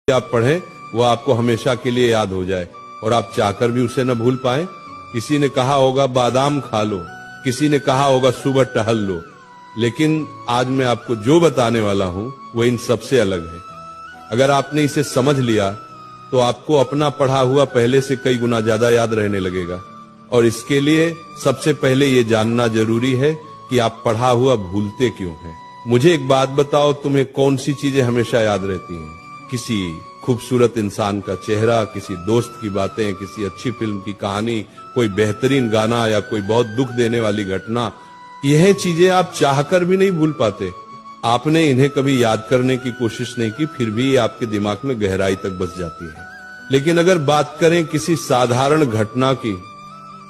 आप पढ़ें वो आपको हमेशा के लिए याद हो जाए और आप चाहकर भी उसे न भूल पाए। किसी ने कहा होगा बादाम खा लो, किसी ने कहा होगा सुबह टहल लो, लेकिन आज मैं आपको जो बताने वाला हूं वो इन सबसे अलग है। अगर आपने इसे समझ लिया तो आपको अपना पढ़ा हुआ पहले से कई गुना ज्यादा याद रहने लगेगा। और इसके लिए सबसे पहले ये जानना जरूरी है कि आप पढ़ा हुआ भूलते क्यों हैं। मुझे एक बात बताओ, तुम्हें कौन सी चीजें हमेशा याद रहती हैं? किसी खूबसूरत इंसान का चेहरा, किसी दोस्त की बातें, किसी अच्छी फिल्म की कहानी, कोई बेहतरीन गाना या कोई बहुत दुख देने वाली घटना। यह चीजें आप चाहकर भी नहीं भूल पाते। आपने इन्हें कभी याद करने की कोशिश नहीं की, फिर भी ये आपके दिमाग में गहराई तक बस जाती है। लेकिन अगर बात करें किसी साधारण घटना की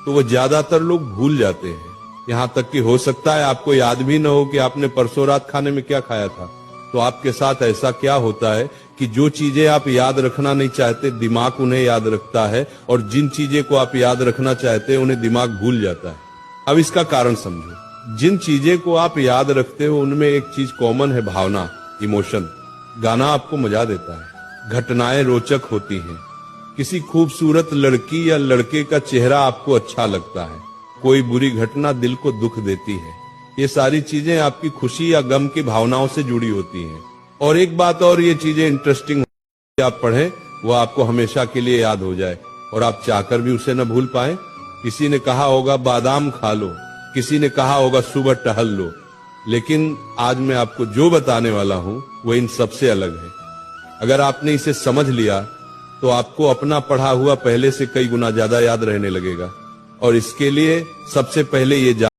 तो वो ज्यादातर लोग भूल जाते हैं। यहां तक कि हो सकता है आपको याद भी न हो कि आपने परसों रात खाने में क्या खाया था। तो आपके साथ ऐसा क्या होता है कि जो चीजें आप याद रखना नहीं चाहते दिमाग उन्हें याद रखता है, और जिन चीजें को आप याद रखना चाहते हैं उन्हें दिमाग भूल जाता है। अब इसका कारण समझो। जिन चीजें को आप याद रखते हो उनमें एक चीज कॉमन है, भावना, इमोशन। गाना आपको मजा देता है, घटनाएं रोचक होती हैं, किसी खूबसूरत लड़की या लड़के का चेहरा आपको अच्छा लगता है, कोई बुरी घटना दिल को दुख देती है। ये सारी चीजें आपकी खुशी या गम की भावनाओं से जुड़ी होती हैं। और एक बात और, ये चीजें इंटरेस्टिंग आप पढ़ें वो आपको हमेशा के लिए याद हो जाए और आप चाहकर भी उसे न भूल पाए। किसी ने कहा होगा बादाम खा लो, किसी ने कहा होगा सुबह टहल लो, लेकिन आज मैं आपको जो बताने वाला हूं वो इन सबसे अलग है। अगर आपने इसे समझ लिया तो आपको अपना पढ़ा हुआ पहले से कई गुना ज्यादा याद रहने लगेगा। और इसके लिए सबसे पहले ये